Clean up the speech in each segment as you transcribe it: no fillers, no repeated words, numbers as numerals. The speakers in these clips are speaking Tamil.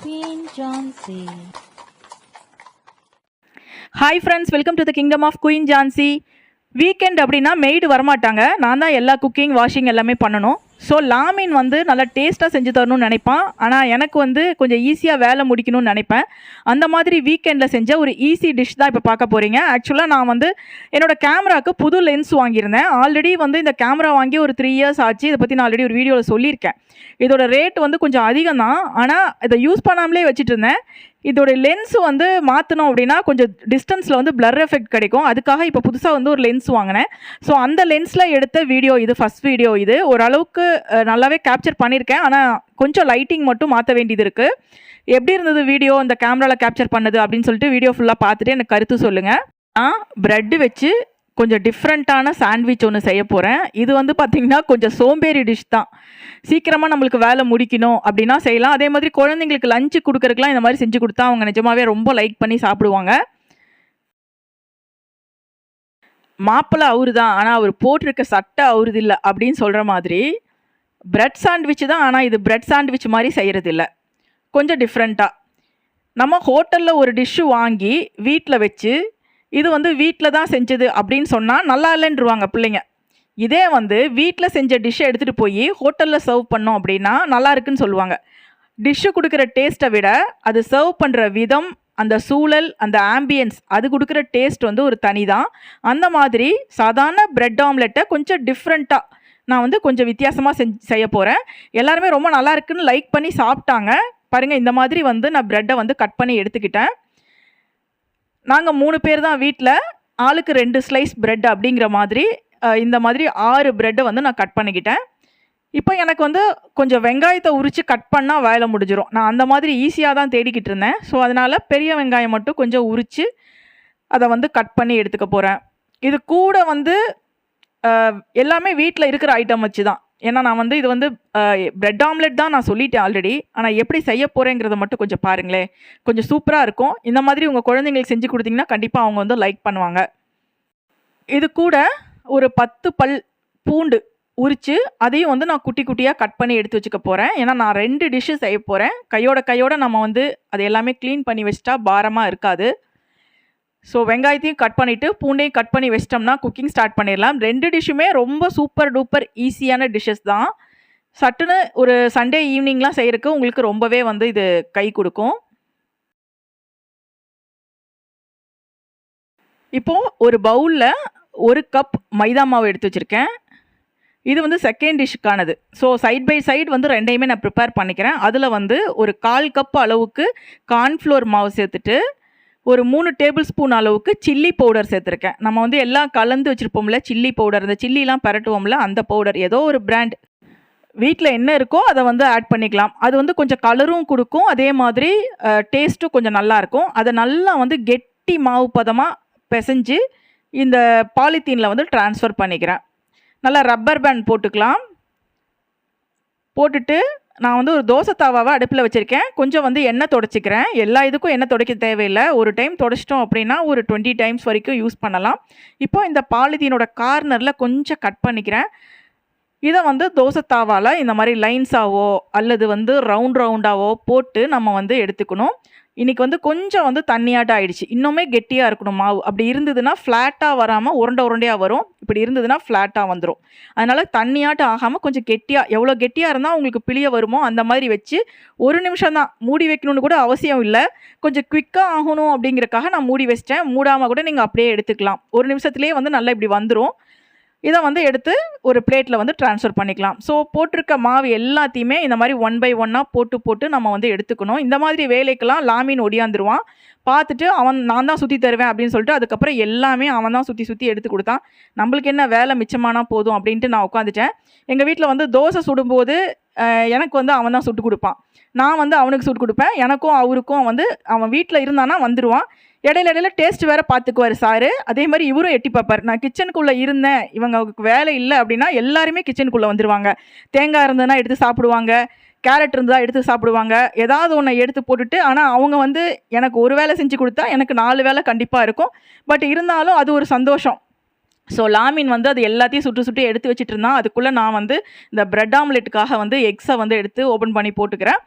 Queen Jhansi. Hi friends, welcome to the Kingdom of Queen Jhansi. Weekend அப்படின்னா மெய்டு வரமாட்டாங்க, நான் தான் எல்லா குக்கிங் வாஷிங் எல்லாமே பண்ணணும். ஸோ லாமீன் வந்து நல்லா டேஸ்ட்டாக செஞ்சு தரணும்னு நினைப்பான். ஆனால் எனக்கு வந்து கொஞ்சம் ஈஸியாக வேலை முடிக்கணும்னு நினைப்பேன். அந்த மாதிரி வீக்கெண்டில் செஞ்ச ஒரு ஈஸி டிஷ் தான் இப்போ பார்க்க போகிறீங்க. ஆக்சுவலாக நான் வந்து என்னோடய கேமராவுக்கு புது லென்ஸ் வாங்கியிருந்தேன். ஆல்ரெடி வந்து இந்த கேமரா வாங்கி ஒரு 3 இயர்ஸ் ஆச்சு. இதை பற்றி நான் ஆல்ரெடி ஒரு வீடியோவில் சொல்லியிருக்கேன். இதோட ரேட் வந்து கொஞ்சம் அதிகம் தான், ஆனால் இதை யூஸ் பண்ணாமலே வச்சுட்டு இருந்தேன். இதோட லென்ஸ் வந்து மாற்றணும் அப்படின்னா கொஞ்சம் டிஸ்டன்ஸில் வந்து பிளர் எஃபெக்ட் கிடைக்கும். அதுக்காக இப்போ புதுசாக வந்து ஒரு லென்ஸ் வாங்கினேன். ஸோ அந்த லென்ஸில் எடுத்த வீடியோ இது, ஃபஸ்ட் வீடியோ இது. ஓரளவுக்கு நல்லாவே கேப்சர் பண்ணியிருக்கேன், ஆனால் கொஞ்சம் லைட்டிங் மட்டும் மாற்ற வேண்டியது இருக்குது. எப்படி இருந்தது வீடியோ இந்த கேமராவில் கேப்சர் பண்ணது அப்படின்னு சொல்லிட்டு வீடியோ ஃபுல்லாக பார்த்துட்டு எனக்கு கருத்து சொல்லுங்கள். நான் ப்ரெட்டு வச்சு கொஞ்சம் டிஃப்ரெண்ட்டான சாண்ட்விச் ஒன்று செய்ய போகிறேன். இது வந்து பார்த்திங்கன்னா கொஞ்சம் சோம்பேறி டிஷ் தான். சீக்கிரமாக நம்மளுக்கு வேலை முடிக்கணும் அப்படின்னா செய்யலாம். அதே மாதிரி குழந்தைங்களுக்கு லஞ்சு கொடுக்குறதுக்குலாம் இந்த மாதிரி செஞ்சு கொடுத்தா அவங்க நிஜமாவே ரொம்ப லைக் பண்ணி சாப்பிடுவாங்க. மாப்பிள்ளை அவரு தான், ஆனால் அவர் போட்டிருக்க சட்டை அவருது இல்லை அப்படின்னு சொல்கிற மாதிரி பிரெட் சாண்ட்விச் தான். ஆனால் இது பிரெட் சாண்ட்விச் மாதிரி செய்கிறது இல்லை, கொஞ்சம் டிஃப்ரெண்ட்டாக. நம்ம ஹோட்டலில் ஒரு டிஷ்ஷு வாங்கி வீட்டில் வச்சு இது வந்து வீட்டில் தான் செஞ்சது அப்படின்னு சொன்னால் நல்லா இல்லைன்றுவாங்க பிள்ளைங்க. இதே வந்து வீட்டில் செஞ்ச டிஷ்ஷை எடுத்துகிட்டு போய் ஹோட்டலில் சர்வ் பண்ணோம் அப்படின்னா நல்லா இருக்குன்னு சொல்லுவாங்க. டிஷ்ஷு கொடுக்குற டேஸ்ட்டை விட அது சர்வ் பண்ணுற விதம், அந்த சூழல், அந்த ஆம்பியன்ஸ், அது கொடுக்குற டேஸ்ட் வந்து ஒரு தனி தான். அந்த மாதிரி சாதாரண பிரெட் ஆம்லெட்டை கொஞ்சம் டிஃப்ரெண்ட்டாக நான் வந்து கொஞ்சம் வித்தியாசமாக செய்ய போகிறேன். எல்லாருமே ரொம்ப நல்லா இருக்குன்னு லைக் பண்ணி சாப்பிட்டாங்க. பாருங்கள், இந்த மாதிரி வந்து நான் ப்ரெட்டை வந்து கட் பண்ணி எடுத்துக்கிட்டேன். நாங்கள் 3 பேர் தான் வீட்டில், ஆளுக்கு 2 ஸ்லைஸ் ப்ரெட் அப்படிங்கிற மாதிரி இந்த மாதிரி 6 ப்ரெட்டை வந்து நான் கட் பண்ணிக்கிட்டேன். இப்போ எனக்கு வந்து கொஞ்சம் வெங்காயத்தை உரித்து கட் பண்ணால் வேலை முடிஞ்சிடும். நான் அந்த மாதிரி ஈஸியாக தான் தேடிக்கிட்டு இருந்தேன். ஸோ அதனால் பெரிய வெங்காயம் மட்டும் கொஞ்சம் உரித்து அதை வந்து கட் பண்ணி எடுத்துக்க போகிறேன். இது கூட வந்து எல்லாமே வீட்டில் இருக்கிற ஐட்டம் வச்சு தான். ஏன்னா நான் வந்து இது வந்து பிரெட் ஆம்லெட் தான் நான் சொல்லிட்டேன் ஆல்ரெடி. ஆனால் எப்படி செய்ய போகிறேங்கிறத மட்டும் கொஞ்சம் பாருங்களேன், கொஞ்சம் சூப்பராக இருக்கும். இந்த மாதிரி உங்கள் குழந்தைங்களுக்கு செஞ்சு கொடுத்தீங்கன்னா கண்டிப்பாக அவங்க வந்து லைக் பண்ணுவாங்க. இது கூட ஒரு 10 பல் பூண்டு உரித்து அதையும் வந்து நான் குட்டி குட்டியாக கட் பண்ணி எடுத்து வச்சுக்க போகிறேன். ஏன்னா நான் 2 டிஷ்ஷு செய்ய போகிறேன். கையோட நம்ம வந்து அது எல்லாமே க்ளீன் பண்ணி வச்சிட்டா பாரமாக இருக்காது. ஸோ வெங்காயத்தையும் கட் பண்ணிவிட்டு பூண்டையும் கட் பண்ணி வச்சிட்டோம்னா குக்கிங் ஸ்டார்ட் பண்ணிடலாம். 2 டிஷ்ஷுமே ரொம்ப சூப்பர் டூப்பர் ஈஸியான டிஷ்ஷஸ் தான். சட்டுன்னு ஒரு சண்டே ஈவினிங்லாம் செய்கிறதுக்கு உங்களுக்கு ரொம்பவே வந்து இது கை கொடுக்கும். இப்போது ஒரு பவுலில் 1 கப் மைதா மாவு எடுத்து வச்சுருக்கேன். இது வந்து செகண்ட் டிஷ்ஷுக்கானது. ஸோ சைட் பை சைடு வந்து 2யுமே நான் ப்ரிப்பேர் பண்ணிக்கிறேன். அதில் வந்து ஒரு 1/4 கப் அளவுக்கு கார்ன்ஃப்ளோர் மாவு சேர்த்துட்டு ஒரு 3 டேபிள் ஸ்பூன் அளவுக்கு சில்லி பவுடர் சேர்த்துருக்கேன். நம்ம வந்து எல்லாம் கலந்து வச்சுருப்போம்ல சில்லி பவுடர், இந்த சில்லிலாம் பரட்டுவோம்ல அந்த பவுடர், ஏதோ ஒரு பிராண்ட் வீட்டில் என்ன இருக்கோ அதை வந்து ஆட் பண்ணிக்கலாம். அது வந்து கொஞ்சம் கலரும் கொடுக்கும், அதே மாதிரி டேஸ்ட்டும் கொஞ்சம் நல்லாயிருக்கும். அதை நல்லா வந்து கெட்டி மாவு பதமாக பிசைஞ்சு இந்த பாலித்தீனில் வந்து ட்ரான்ஸ்ஃபர் பண்ணிக்கிறேன். நல்லா ரப்பர் பேண்ட் போட்டுக்கலாம். போட்டுட்டு நான் வந்து ஒரு தோசை தாவாவை அடுப்பில் வச்சுருக்கேன். கொஞ்சம் வந்து எண்ணெய் தொடச்சிக்கிறேன். எல்லா இதுக்கும் எண்ணெய் துடைக்க தேவையில்லை. ஒரு டைம் தொடச்சிட்டோம் அப்படின்னா ஒரு 20 டைம்ஸ் வரைக்கும் யூஸ் பண்ணலாம். இப்போ இந்த பாலித்தீனோட கார்னரில் கொஞ்சம் கட் பண்ணிக்கிறேன். இதை வந்து தோசை தாவால் இந்த மாதிரி லைன்ஸாவோ அல்லது வந்து ரவுண்டாவோ போட்டு நம்ம வந்து எடுத்துக்கணும். இன்றைக்கி வந்து கொஞ்சம் வந்து தண்ணியாட்டம் ஆகிடுச்சு. இன்னுமே கெட்டியாக இருக்கணும் மாவு. அப்படி இருந்ததுன்னா ஃப்ளாட்டாக வராமல் உருண்டையாக வரும். இப்படி இருந்ததுன்னா ஃப்ளாட்டாக வந்துடும். அதனால் தண்ணியாட்டம் ஆகாமல் கொஞ்சம் கெட்டியாக, எவ்வளோ கெட்டியாக இருந்தால் உங்களுக்கு பிழிய வருமோ அந்த மாதிரி வச்சு 1 நிமிஷம் தான், மூடி வைக்கணும்னு கூட அவசியம் இல்லை. கொஞ்சம் குவிக்காக ஆகணும் அப்படிங்கிறக்காக நான் மூடி வச்சிட்டேன். மூடாமல் கூட நீங்கள் அப்படியே எடுத்துக்கலாம். 1 நிமிஷத்துலேயே வந்து நல்லா இப்படி வந்துடும். இதை வந்து எடுத்து ஒரு பிளேட்டில் வந்து ட்ரான்ஸ்ஃபர் பண்ணிக்கலாம். ஸோ போட்டிருக்க மாவு எல்லாத்தையுமே இந்த மாதிரி 1 பை 1 போட்டு நம்ம வந்து எடுத்துக்கணும். இந்த மாதிரி வேலைக்கெல்லாம் லாமீன் ஒடியாந்துருவான். பார்த்துட்டு நான் தான் சுற்றி தருவேன் அப்படின்னு சொல்லிட்டு அதுக்கப்புறம் எல்லாமே அவன் தான் சுற்றி எடுத்து கொடுத்தான். நம்மளுக்கு என்ன வேலை மிச்சமானா போதும் அப்படின்ட்டு நான் உட்காந்துட்டேன். எங்கள் வீட்டில் வந்து தோசை சுடும்போது எனக்கு வந்து அவன் தான் சுட்டு கொடுப்பான். நான் வந்து அவனுக்கு சுட்டு கொடுப்பேன். எனக்கும் அவருக்கும் வந்து அவன் வீட்டில் இருந்தானா வந்துடுவான். இடையில டேஸ்ட் வேறு பார்த்துக்குவார் சாரு. அதே மாதிரி இவரும் எட்டி பார்ப்பார். நான் கிச்சனுக்குள்ளே இருந்தேன், இவங்களுக்கு வேலை இல்லை அப்படின்னா எல்லாருமே கிச்சனுக்குள்ளே வந்துடுவாங்க. தேங்காய் இருந்ததுன்னா எடுத்து சாப்பிடுவாங்க, கேரட் இருந்தால் எடுத்து சாப்பிடுவாங்க, ஏதாவது ஒன்று எடுத்து போட்டுட்டு. ஆனால் அவங்க வந்து எனக்கு ஒரு வேலை செஞ்சு கொடுத்தா எனக்கு 4 வேலை கண்டிப்பாக இருக்கும். பட் இருந்தாலும் அது ஒரு சந்தோஷம். ஸோ லாமின் வந்து அது எல்லாத்தையும் சுட்டு எடுத்து வச்சுட்டு இருந்தான். அதுக்குள்ளே நான் வந்து இந்த பிரெட் ஆம்லெட்டுக்காக வந்து எக்ஸை வந்து எடுத்து ஓப்பன் பண்ணி போட்டுக்கிறேன்.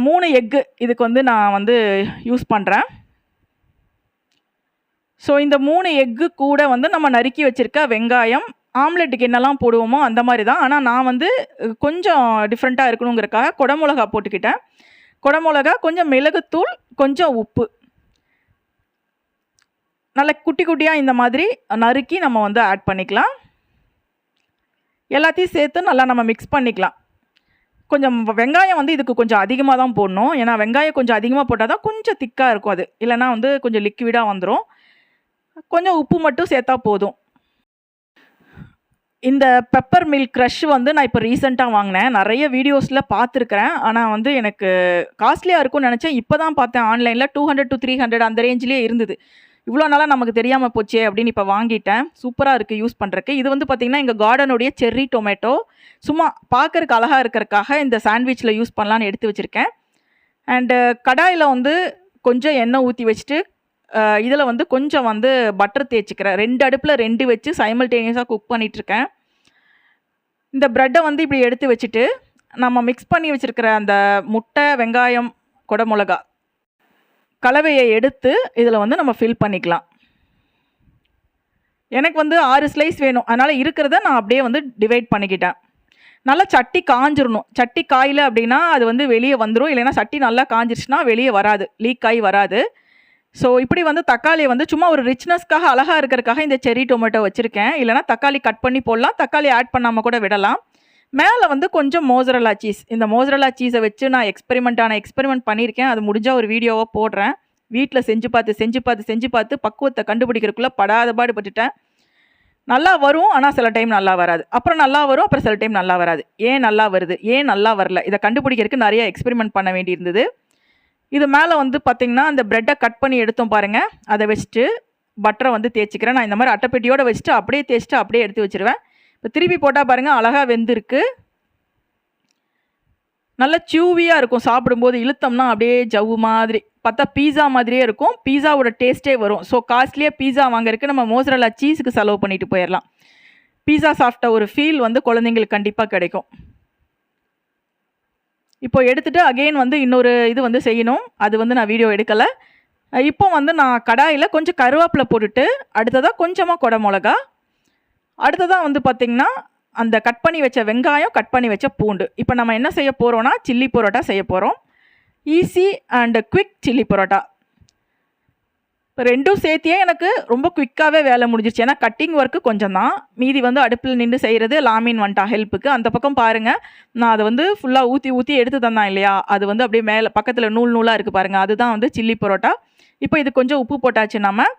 3 எக்கு இதுக்கு வந்து நான் வந்து யூஸ் பண்ணுறேன். ஸோ இந்த 3 எக்கு கூட வந்து நம்ம நறுக்கி வச்சுருக்க வெங்காயம், ஆம்லெட்டுக்கு என்னெல்லாம் போடுவோமோ அந்த மாதிரி தான். ஆனால் நான் வந்து கொஞ்சம் டிஃப்ரெண்ட்டாக இருக்கணுங்கிறக்காக குடமிளகா போட்டுக்கிட்டேன். குடமிளகா, கொஞ்சம் மிளகுத்தூள், கொஞ்சம் உப்பு, நல்லா குட்டி குட்டியாக இந்த மாதிரி நறுக்கி நம்ம வந்து ஆட் பண்ணிக்கலாம். எல்லாத்தையும் சேர்த்து நல்லா நம்ம மிக்ஸ் பண்ணிக்கலாம். கொஞ்சம் வெங்காயம் வந்து இதுக்கு கொஞ்சம் அதிகமாக தான் போடணும். ஏன்னா வெங்காயம் கொஞ்சம் அதிகமாக போட்டால் தான் கொஞ்சம் திக்காக இருக்கும் அது. இல்லைனா வந்து கொஞ்சம் லிக்விடாக வந்துடும். கொஞ்சம் உப்பு மட்டும் சேர்த்தா போதும். இந்த பெப்பர் மில்க் க்ரஷ் வந்து நான் இப்போ ரீசெண்டாக வாங்கினேன். நிறைய வீடியோஸில் பார்த்துருக்குறேன். ஆனால் வந்து எனக்கு காஸ்ட்லியாக இருக்கும்னு நினச்சேன். இப்போ தான் பார்த்தேன் ஆன்லைனில் 200 to 300 அந்த ரேஞ்சிலே இருந்தது. இவ்வளோ நாளாக நமக்கு தெரியாமல் போச்சே அப்படின்னு இப்போ வாங்கிட்டேன். சூப்பராக இருக்குது யூஸ் பண்ணுறக்கு. இது வந்து பார்த்திங்கன்னா எங்கள் கார்டனுடைய செர்ரி டொமேட்டோ. சும்மா பார்க்கறக்கு அழகாக இருக்கிறக்காக இந்த சாண்ட்விச்சில் யூஸ் பண்ணலான்னு எடுத்து வச்சுருக்கேன். அண்டு கடாயில் வந்து கொஞ்சம் எண்ணெய் ஊற்றி வச்சுட்டு இதில் வந்து கொஞ்சம் வந்து பட்டர் தேய்ச்சிக்கிறேன். 2 அடுப்பில் 2 வச்சு சைமல்டேனியஸாக குக் பண்ணிகிட்ருக்கேன். இந்த ப்ரெட்டை வந்து இப்படி எடுத்து வச்சுட்டு நம்ம மிக்ஸ் பண்ணி வச்சுருக்கிற அந்த முட்டை, வெங்காயம், குடமிளகா கலவையை எடுத்து இதில் வந்து நம்ம ஃபில் பண்ணிக்கலாம். எனக்கு வந்து 6 ஸ்லைஸ் வேணும். அதனால் இருக்கிறத நான் அப்படியே வந்து டிவைட் பண்ணிக்கிட்டேன். நல்லா சட்டி காஞ்சிடணும். சட்டி காயல அப்படின்னா அது வந்து வெளியே வந்துடும். இல்லைன்னா சட்டி நல்லா காஞ்சிருச்சுன்னா வெளியே வராது, லீக் ஆகி வராது. ஸோ இப்படி வந்து தக்காளியை வந்து சும்மா ஒரு ரிச்னஸ்க்காக அழகாக இருக்கிறதுக்காக இந்த செர்ரி டொமேட்டோ வச்சுருக்கேன். இல்லைனா தக்காளி கட் பண்ணி போடலாம், தக்காளி ஆட் பண்ணாமல் கூட விடலாம். மேலே வந்து கொஞ்சம் மோசரல்லா சீஸ். இந்த மோசரல்லா சீஸை வச்சு நான் எக்ஸ்பெரிமெண்ட் பண்ணியிருக்கேன். அது முடிஞ்சால் ஒரு வீடியோவாக போடுறேன். வீட்டில் செஞ்சு பார்த்து பக்குவத்தை கண்டுபிடிக்கிறதுக்குள்ளே படாத பாடுபட்டுட்டேன். நல்லா வரும், ஆனால் சில டைம் நல்லா வராது. அப்புறம் நல்லா வரும், அப்புறம் சில டைம் நல்லா வராது. ஏன் நல்லா வருது, ஏன் நல்லா வரல, இதை கண்டுபிடிக்கிறதுக்கு நிறைய எக்ஸ்பெரிமெண்ட் பண்ண வேண்டியிருந்தது. இது மேலே வந்து பார்த்திங்கன்னா அந்த ப்ரெட்டை கட் பண்ணி எடுத்தோம் பாருங்கள், அதை வச்சுட்டு பட்டரை வந்து தேய்ச்சிக்கிறேன். நான் இந்த மாதிரி அட்டைப்பெட்டியோடு வச்சுட்டு அப்படியே தேய்ச்சிட்டு அப்படியே எடுத்து வச்சுருவேன். இப்போ திருப்பி போட்டால் பாருங்கள் அழகாக வெந்திருக்கு. நல்லா சியூவியாக இருக்கும். சாப்பிடும்போது இழுத்தோம்னா அப்படியே ஜவ்வு மாதிரி, பார்த்தா பீஸா மாதிரியே இருக்கும். பீஸாவோட டேஸ்ட்டே வரும். ஸோ காஸ்ட்லியாக பீஸா வாங்குறதுக்கு நம்ம மோசரல்லா சீஸுக்கு செலவு பண்ணிட்டு போயிடலாம். பீஸா சாப்பிட்ட ஒரு ஃபீல் வந்து குழந்தைங்களுக்கு கண்டிப்பாக கிடைக்கும். இப்போ எடுத்துகிட்டு அகெயின் வந்து இன்னொரு இது வந்து செய்யணும். அது வந்து நான் வீடியோ எடுக்கலை. இப்போ வந்து நான் கடாயில் கொஞ்சம் கருவேப்பிலை போட்டுட்டு, அடுத்ததாக கொஞ்சமாக குடமிளகா, அடுத்ததாக வந்து பார்த்திங்கன்னா அந்த கட் பண்ணி வச்ச வெங்காயம், கட் பண்ணி வச்ச பூண்டு. இப்போ நம்ம என்ன செய்ய போகிறோன்னா சில்லி பரோட்டா செய்ய போகிறோம். Easy and quick chilli parotta. இப்போ ரெண்டும் சேர்த்தியே எனக்கு ரொம்ப குவிக்காகவே வேலை முடிஞ்சிருச்சு. ஏன்னா கட்டிங் ஒர்க்கு கொஞ்சம் தான், மீதி வந்து அடுப்பில் நின்று செய்கிறது. லாமின் வந்துட்டா ஹெல்ப்புக்கு. அந்த பக்கம் பாருங்கள், நான் அதை வந்து ஃபுல்லாக ஊற்றி எடுத்து தந்தான் இல்லையா, அது வந்து அப்படியே மேலே பக்கத்தில் நூலாக இருக்குது பாருங்கள், அதுதான் வந்து சில்லி பரோட்டா. இப்போ இது கொஞ்சம் உப்பு போட்டாச்சு. நம்ம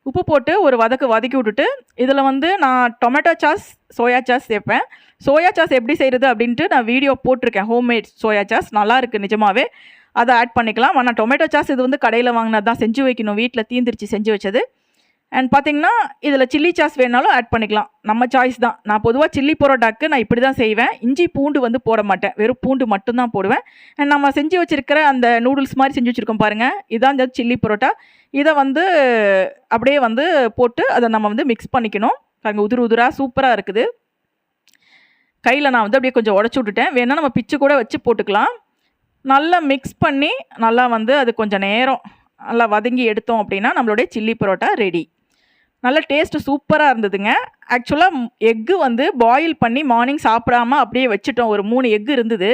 உப்பு போட்டு ஒரு வதக்கி விட்டுட்டு இதில் வந்து நான் டொமேட்டோ சாஸ், சோயா சாஸ் சேர்ப்பேன். சோயா சாஸ் எப்படி செய்கிறது அப்படின்ட்டு நான் வீடியோ போட்டிருக்கேன். ஹோம்மேட் சோயா சாஸ் நல்லாயிருக்கு நிஜமாகவே. அதை ஆட் பண்ணிக்கலாம். ஆனால் டொமேட்டோ சாஸ் இது வந்து கடையில் வாங்கினது தான், செஞ்சு வைக்கணும். வீட்டில் தீந்துருச்சு செஞ்சு வச்சது. அண்ட் பார்த்திங்கன்னா இதில் சில்லி சாஸ் வேணாலும் ஆட் பண்ணிக்கலாம், நம்ம சாய்ஸ் தான். நான் பொதுவாக சில்லி பரோட்டாக்கு நான் இப்படி தான் செய்வேன். இஞ்சி பூண்டு வந்து போட மாட்டேன், வெறும் பூண்டு மட்டும்தான் போடுவேன். அண்ட் நம்ம செஞ்சு வச்சுருக்கிற அந்த நூடுல்ஸ் மாதிரி செஞ்சு வச்சுருக்கோம் பாருங்கள், இதான் இந்த சில்லி பரோட்டா. இதை வந்து அப்படியே வந்து போட்டு அதை நம்ம வந்து மிக்ஸ் பண்ணிக்கணும். பாருங்கள் உதிராக சூப்பராக இருக்குது. கையில் நான் வந்து அப்படியே கொஞ்சம் உடச்சி விட்டுட்டேன். வேணால் நம்ம பிச்சு கூட வச்சு போட்டுக்கலாம். நல்லா மிக்ஸ் பண்ணி நல்லா வந்து அது கொஞ்சம் நேரம் நல்லா வதங்கி எடுத்தோம் அப்படின்னா நம்மளுடைய சில்லி பரோட்டா ரெடி. நல்ல டேஸ்ட்டு சூப்பராக இருந்ததுங்க. ஆக்சுவலாக எக்கு வந்து பாயில் பண்ணி மார்னிங் சாப்பிடாமல் அப்படியே வச்சுட்டோம். ஒரு 3 எக்கு இருந்தது.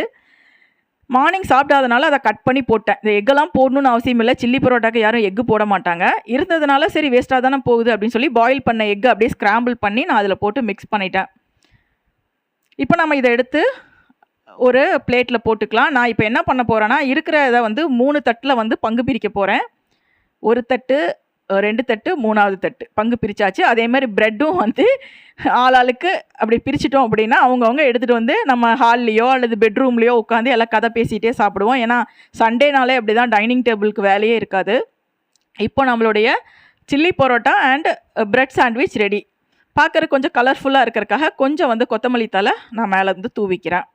மார்னிங் சாப்பிடாதனால அதை கட் பண்ணி போட்டேன். இந்த எக்கெல்லாம் போடணுன்னு அவசியம் இல்லை. சில்லி பரோட்டாக்கு யாரும் எக்கு போட மாட்டாங்க. இருந்ததுனால சரி வேஸ்ட்டாக தானே போகுது அப்படின்னு சொல்லி பாயில் பண்ண எக்கு அப்படியே ஸ்க்ராம்பிள் பண்ணி நான் அதில் போட்டு மிக்ஸ் பண்ணிட்டேன். இப்போ நம்ம இதை எடுத்து ஒரு பிளேட்டில் போட்டுக்கலாம். நான் இப்போ என்ன பண்ண போகிறேன்னா இருக்கிற இதை வந்து 3 தட்டில் வந்து பங்கு பிரிக்க போகிறேன். 1 தட்டு, 2 தட்டு, 3வது தட்டு பங்கு பிரித்தாச்சு. அதேமாதிரி ப்ரெட்டும் வந்து ஆளாளுக்கு அப்படி பிரிச்சிட்டோம் அப்படின்னா அவங்கவுங்க எடுத்துகிட்டு வந்து நம்ம ஹால்லையோ அல்லது பெட்ரூம்லேயோ உட்காந்து எல்லாம் கதை பேசிகிட்டே சாப்பிடுவோம். ஏன்னா சண்டேனாலே அப்படி தான், டைனிங் டேபிளுக்கு வேலையே இருக்காது. இப்போ நம்மளுடைய chilli parotta and bread sandwich ready. பார்க்குறதுக்கு கொஞ்சம் கலர்ஃபுல்லாக இருக்கிறதுக்காக கொஞ்சம் வந்து கொத்தமல்லி தழை நான் மேலே வந்து தூவிக்கிறேன்.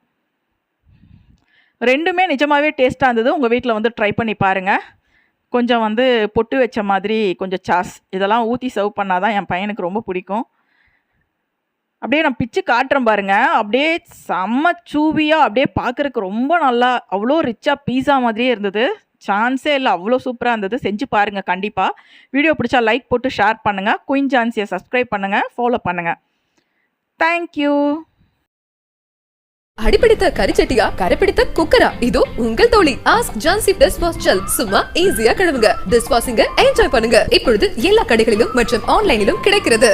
ரெண்டுமே நிஜமாகவே டேஸ்ட்டாக இருந்தது. உங்கள் வீட்டில் வந்து ட்ரை பண்ணி பாருங்கள். கொஞ்சம் வந்து பொட்டு வச்ச மாதிரி கொஞ்சம் சாஸ் இதெல்லாம் ஊற்றி சர்வ் பண்ணால் தான் என் பையனுக்கு ரொம்ப பிடிக்கும். அப்படியே நான் பிச்சு காட்டுறேன் பாருங்க. அப்படியே செம்ம சூவியாக அப்படியே பார்க்குறக்கு ரொம்ப நல்லா அவ்வளோ ரிச்சாக பீஸா மாதிரியே இருந்தது. சான்ஸே இல்லை, அவ்வளோ சூப்பராக இருந்தது. செஞ்சு பாருங்கள் கண்டிப்பாக. வீடியோ பிடிச்சா லைக் போட்டு ஷேர் பண்ணுங்கள். குயின் ஜான்சியை சப்ஸ்கிரைப் பண்ணுங்கள், ஃபாலோ பண்ணுங்கள். தேங்க்யூ. அடிப்பிடித்த கரிச்சட்டியா, கரைப்பிடித்த குக்கரா, இதோ உங்கள் தோழி ask Jhansi dish wash gel. சும்மா ஈஸியா கழுவுங்க, டிஷ் வாஷிங்க என்ஜாய் பண்ணுங்க. இப்பொழுது எல்லா கடைகளிலும் மற்றும் ஆன்லைனிலும் கிடைக்கிறது.